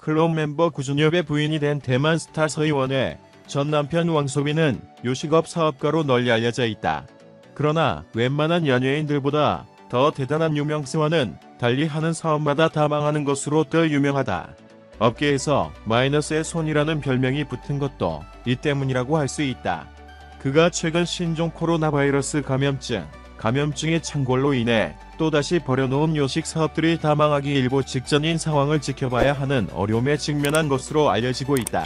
클론 멤버 구준엽의 부인이 된 대만 스타 서희원의 전 남편 왕소빈은 요식업 사업가로 널리 알려져 있다. 그러나 웬만한 연예인들보다 더 대단한 유명세와는 달리 하는 사업마다 다 망하는 것으로 더 유명하다. 업계에서 마이너스의 손이라는 별명이 붙은 것도 이 때문이라고 할 수 있다. 그가 최근 신종 코로나 바이러스 감염증의 창궐로 인해 또다시 버려놓은 요식 사업들이 다 망하기 일보 직전인 상황을 지켜봐야 하는 어려움에 직면한 것으로 알려지고 있다.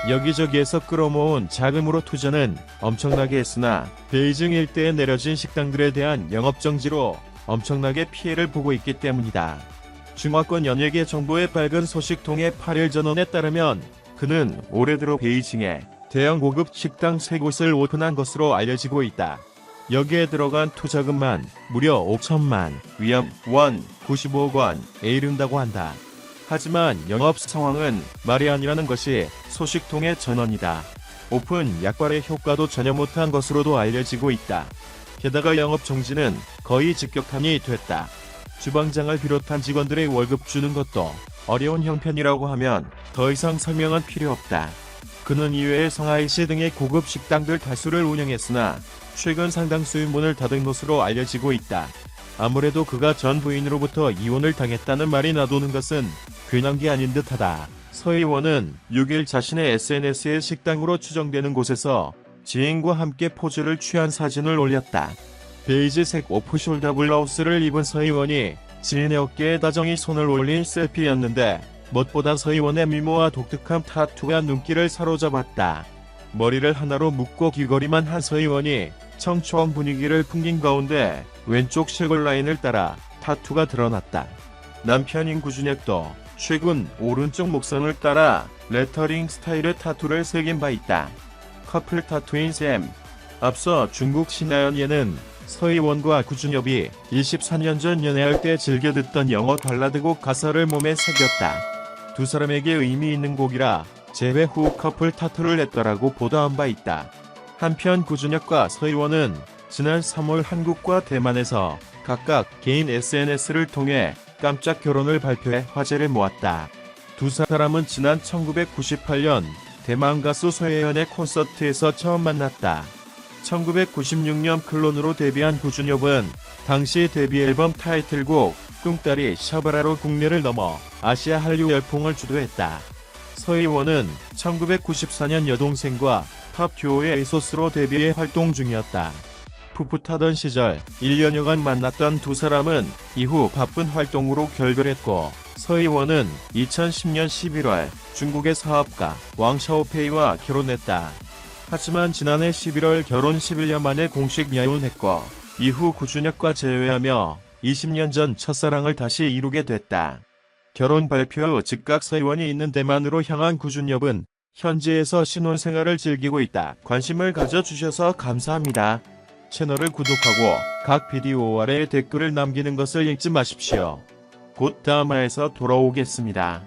여기저기에서 끌어모은 자금으로 투자는 엄청나게 했으나 베이징 일대에 내려진 식당들에 대한 영업정지로 엄청나게 피해를 보고 있기 때문이다. 중화권 연예계 정보의 밝은 소식통의 8일 전원에 따르면 그는 올해 들어 베이징에 대형 고급 식당 3곳을 오픈한 것으로 알려지고 있다. 여기에 들어간 투자금만 무려 5천만 원, 95억 원에 이른다고 한다. 하지만 영업 상황은 말이 아니라는 것이 소식통의 전언이다. 오픈 약발의 효과도 전혀 못한 것으로도 알려지고 있다. 게다가 영업 정지는 거의 직격탄이 됐다. 주방장을 비롯한 직원들의 월급 주는 것도 어려운 형편이라고 하면 더 이상 설명은 필요 없다. 그는 이외에 상하이시 등의 고급 식당들 다수를 운영했으나 최근 상당수의 문을 닫은 것으로 알려지고 있다. 아무래도 그가 전 부인으로부터 이혼을 당했다는 말이 나도는 것은 괜한 게 아닌 듯하다. 서희원은 6일 자신의 SNS에 식당으로 추정되는 곳에서 지인과 함께 포즈를 취한 사진을 올렸다. 베이지색 오프숄더 블라우스를 입은 서희원이 지인의 어깨에 다정히 손을 올린 셀피였는데 무엇보다 서희원의 미모와 독특한 타투가 눈길을 사로잡았다. 머리를 하나로 묶고 귀걸이만 한 서희원이 청초한 분위기를 풍긴 가운데 왼쪽 실골 라인을 따라 타투가 드러났다. 남편인 구준엽도 최근 오른쪽 목선을 따라 레터링 스타일의 타투를 새긴 바 있다. 커플 타투인 샘. 앞서 중국 신하연예는 서희원과 구준엽이 24년 전 연애할 때 즐겨 듣던 영어 발라드곡 가사를 몸에 새겼다. 두 사람에게 의미 있는 곡이라 재회 후 커플 타투를 냈더라고 보도한 바 있다. 한편 구준엽과 서희원은 지난 3월 한국과 대만에서 각각 개인 SNS를 통해 깜짝 결혼을 발표해 화제를 모았다. 두 사람은 지난 1998년 대만 가수 소혜연의 콘서트에서 처음 만났다. 1996년 클론으로 데뷔한 구준엽은 당시 데뷔 앨범 타이틀곡 뚱따리 샤바라로 국내를 넘어 아시아 한류 열풍을 주도했다. 서희원은 1994년 여동생과 팝 듀오의 에이소스로 데뷔해 활동 중이었다. 풋풋하던 시절 1년여간 만났던 두 사람은 이후 바쁜 활동으로 결별했고 서희원은 2010년 11월 중국의 사업가 왕 샤오페이와 결혼했다. 하지만 지난해 11월 결혼 11년 만에 공식 이혼했고 이후 구준엽과 재회하며 20년 전 첫사랑을 다시 이루게 됐다. 결혼 발표 후 즉각 서희원이 있는 대만으로 향한 구준엽은 현지에서 신혼생활을 즐기고 있다. 관심을 가져주셔서 감사합니다. 채널을 구독하고 각 비디오 아래에 댓글을 남기는 것을 잊지 마십시오. 곧 다음 화에서 돌아오겠습니다.